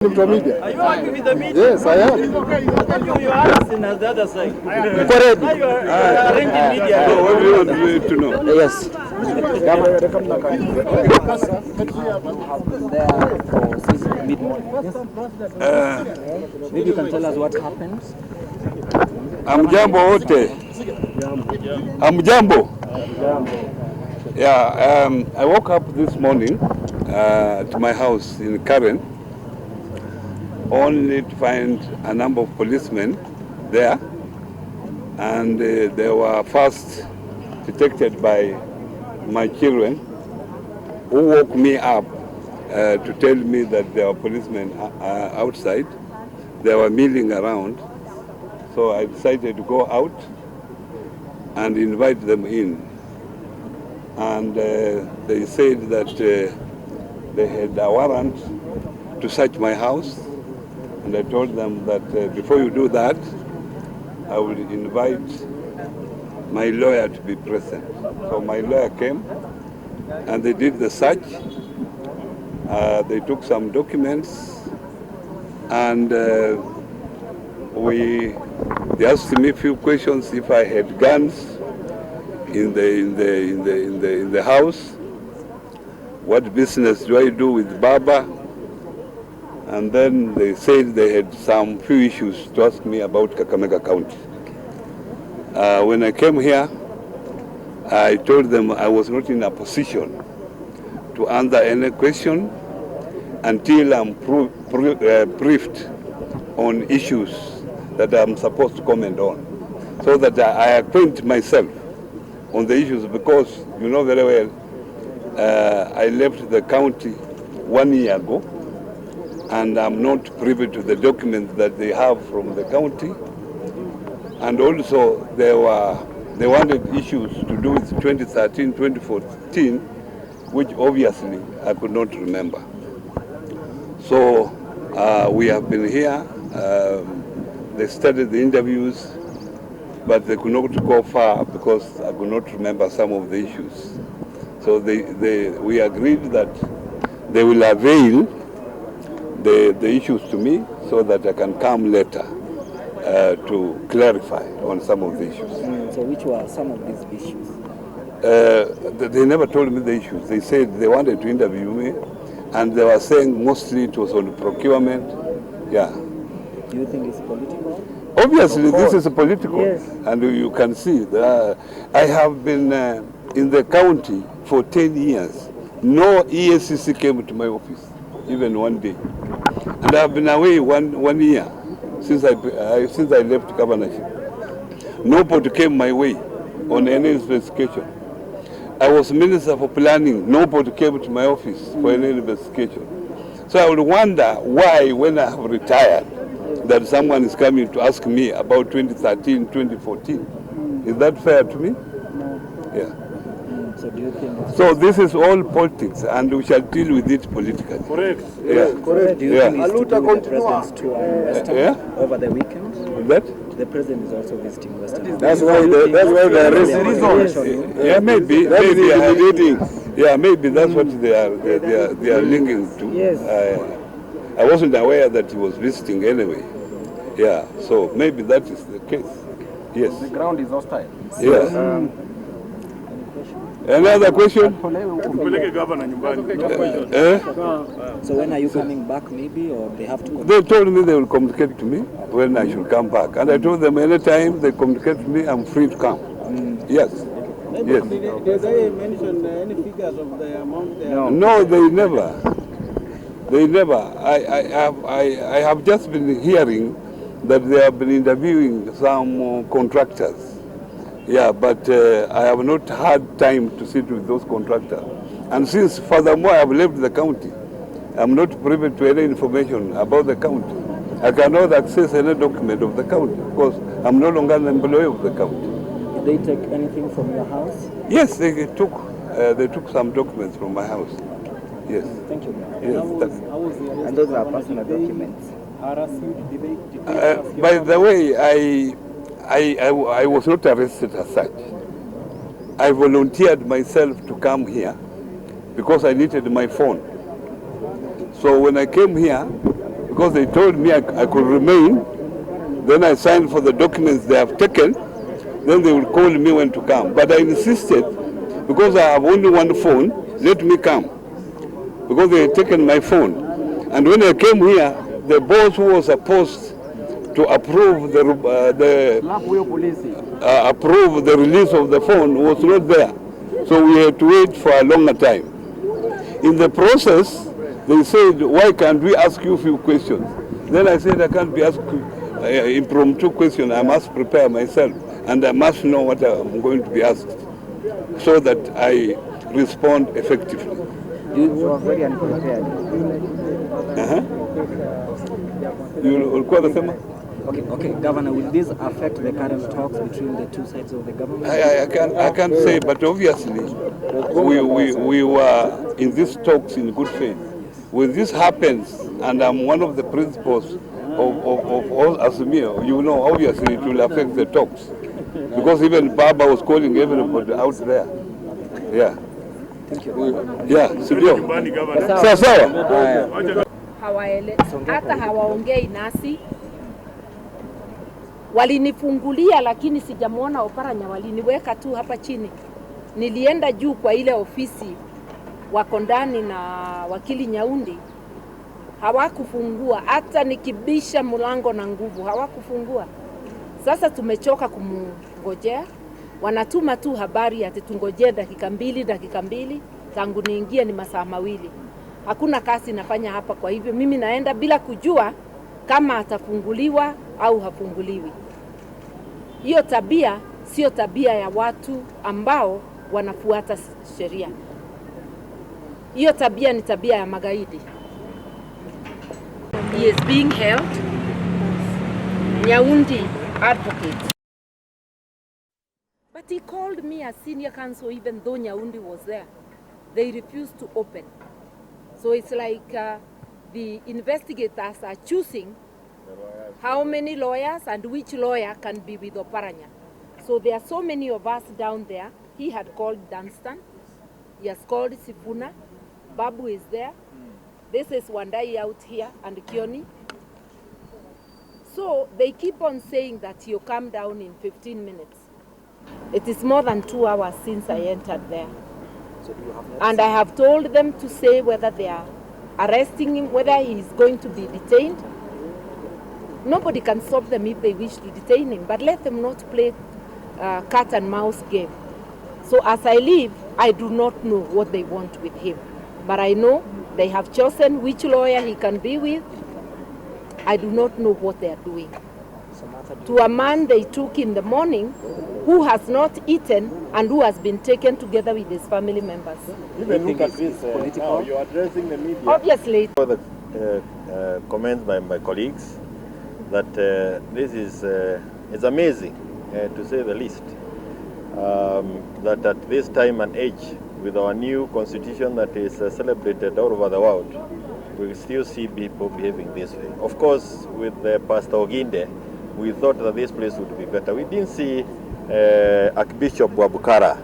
Media. Are you working with the media? Yes, I am. You are asking us the other side. Correct. Now you are arranging media. So what do you want to know? Yes. Maybe you can tell us what happened. Amjambo wote. Amjambo. Yeah, I woke up this morning to my house in Karen, only to find a number of policemen there, and they were first detected by my children, who woke me up to tell me that there were policemen outside. They were milling around, so I decided to go out and invite them in. And they said that they had a warrant to search my house, and I told them that before you do that, I will invite my lawyer to be present. So my lawyer came, and they did the search. They took some documents, and they asked me a few questions if I had guns in the house. What business do I do with Baba? And then they said they had some few issues to ask me about Kakamega County. When I came here, I told them I was not in a position to answer any question until I'm briefed on issues that I'm supposed to comment on, so that I acquaint myself on the issues, because you know very well, I left the county 1 year ago, and I'm not privy to the documents that they have from the county. And also they wanted issues to do with 2013, 2014, which obviously I could not remember. So we have been here. They started the interviews, but they could not go far because I could not remember some of the issues. So we agreed that they will avail the issues to me so that I can come later to clarify on some of the issues. So which were some of these issues? They never told me the issues. They said they wanted to interview me, and they were saying mostly it was on procurement. Yeah. Do you think it's political? Obviously, this is political, yes. And you can see that I have been in the county for 10 years. No Eacc came to my office, even one day. And I have been away one year since I left governorship. Nobody came my way on any investigation. I was Minister for Planning. Nobody came to my office for any investigation. So I would wonder why, when I have retired, that someone is coming to ask me about 2013, 2014. Is that fair to me? No. Yeah. So do you think? So this is all politics, and we shall deal with it politically. Correct. Yeah. Correct. Do you think it's to do with the president's tour in Western over the weekend? That? The president is also visiting Western. That's why the reason. Yeah, maybe I maybe that's what they are linking to. Yes. I wasn't aware that he was visiting anyway. Yeah, so maybe that is the case. Yes. The ground is hostile. Yes. Another question? So when are you coming back, maybe, or they have to? They told me they will communicate to me when I should come back, and I told them anytime they communicate to me, I'm free to come. Yes. Yes. Did they mention any figures of the amount? No, they never. They never. I have just been hearing that they have been interviewing some contractors. Yeah, but I have not had time to sit with those contractors. And since, furthermore, I have left the county, I'm not privy to any information about the county. I cannot access any document of the county because I'm no longer an employee of the county. Did they take anything from your house? Yes, they took some documents from my house. Yes. Thank you. Yes. And those are personal documents. By the way, I was not arrested as such. I volunteered myself to come here because I needed my phone. So when I came here, because they told me I could remain. Then I signed for the documents they have taken. Then they will call me when to come. But I insisted, because I have only one phone, let me come. Because they had taken my phone. And when I came here, the boss who was supposed to approve the release of the phone was not there. So we had to wait for a longer time. In the process, they said, why can't we ask you a few questions? Then I said, I can't be asked impromptu questions. I must prepare myself, and I must know what I'm going to be asked, so that I respond effectively. You are very unprepared. Okay, Governor, will this affect the current talks between the two sides of the government? I can't say, but obviously we were in these talks in good faith. When this happens, and I'm one of the principals of all Azimio, you know, obviously it will affect the talks. Because even Baba was calling everybody out there. Yeah. Thank you. Yeah, Sibio. Sawa. Hata hawaongei nasi. Walinifungulia lakini sijamwona Oparanya, waliniweka tu hapa chini. Nilienda juu kwa ile ofisi wako ndani na wakili Nyaundi. Hawakufungua, hata nikibisha mlango na nguvu hawakufungua. Sasa tumechoka kumngojea. Wanatuma tu habari ati tungojee dakika mbili, tangu niingie ni masaa mawili. Hakuna kazi nafanya hapa, kwa hivyo mimi naenda bila kujua kama atafunguliwa au hafunguliwi. Hiyo tabia sio tabia ya watu ambao wanafuata sheria. Hiyo tabia ni tabia ya magaidi. He is being held. Nyaundi advocate. But he called me as senior counsel even though Nyaundi was there. They refused to open. So it's like the investigators are choosing how many lawyers and which lawyer can be with Oparanya. So there are so many of us down there. He had called Dunstan. He has called Sifuna. Babu is there. This is Wandai out here and Kioni. So they keep on saying that you come down in 15 minutes. It is more than 2 hours since I entered there. So you have and I have told them to say whether they are arresting him, whether he is going to be detained. Nobody can stop them if they wish to detain him, but let them not play cat and mouse game. So as I leave, I do not know what they want with him. But I know they have chosen which lawyer he can be with. I do not know what they are doing. To a man they took in the morning who has not eaten and who has been taken together with his family members. Even look at this, now you're addressing the media. Obviously. For the comments by my colleagues that this is it's amazing, to say the least, that at this time and age, with our new constitution that is celebrated all over the world, we still see people behaving this way. Of course, with Pastor Oginde, we thought that this place would be better. We didn't see Archbishop Wabukara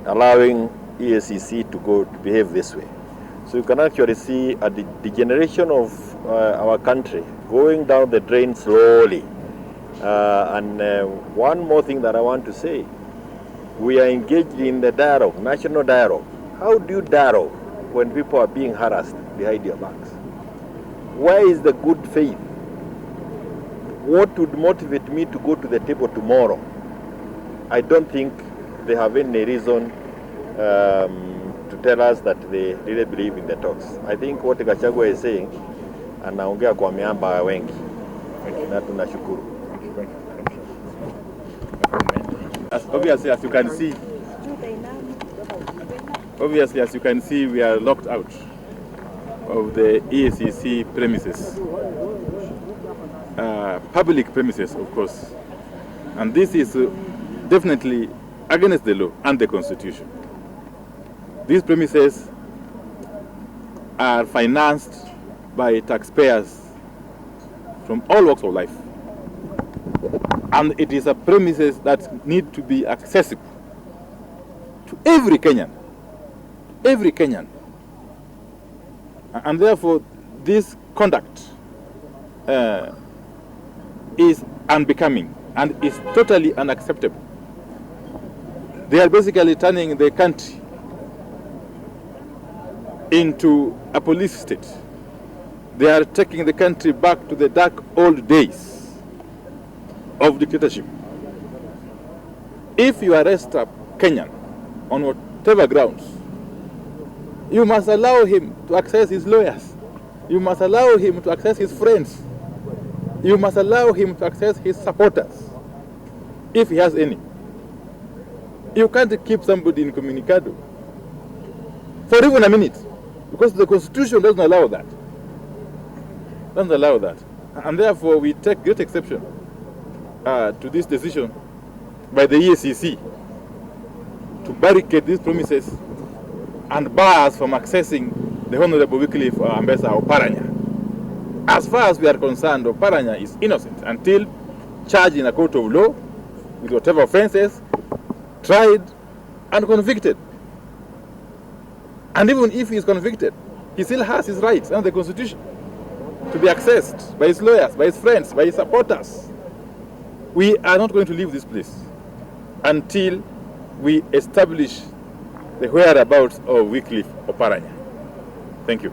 allowing Eacc to behave this way. So you can actually see a degeneration of our country going down the drain slowly. And one more thing that I want to say, we are engaged in the dialogue, national dialogue. How do you dialogue when people are being harassed behind your backs? Where is the good faith? What would motivate me to go to the table tomorrow? I don't think they have any reason to tell us that they really believe in the talks. I think what Gachagua is saying, anaongea kwa miamba wengi, na tunashukuru. Obviously, as you can see, we are locked out of the Eacc premises, public premises, of course, and this is definitely against the law and the Constitution. These premises are financed by taxpayers from all walks of life. And it is a premises that need to be accessible to every Kenyan. Every Kenyan. And therefore, this conduct is unbecoming and is totally unacceptable. They are basically turning the country into a police state. They are taking the country back to the dark old days of dictatorship. If you arrest a Kenyan on whatever grounds, you must allow him to access his lawyers. You must allow him to access his friends. You must allow him to access his supporters, if he has any. You can't keep somebody incommunicado for even a minute, because the Constitution doesn't allow that. Doesn't allow that. And therefore, we take great exception to this decision by the Eacc to barricade these premises and bar us from accessing the Honorable Wyclieff Ambassador Oparanya. As far as we are concerned, Oparanya is innocent until charged in a court of law with whatever offenses, tried and convicted. And even if he is convicted, he still has his rights under the Constitution to be accessed by his lawyers, by his friends, by his supporters. We are not going to leave this place until we establish the whereabouts of Wyclieff Oparanya. Thank you.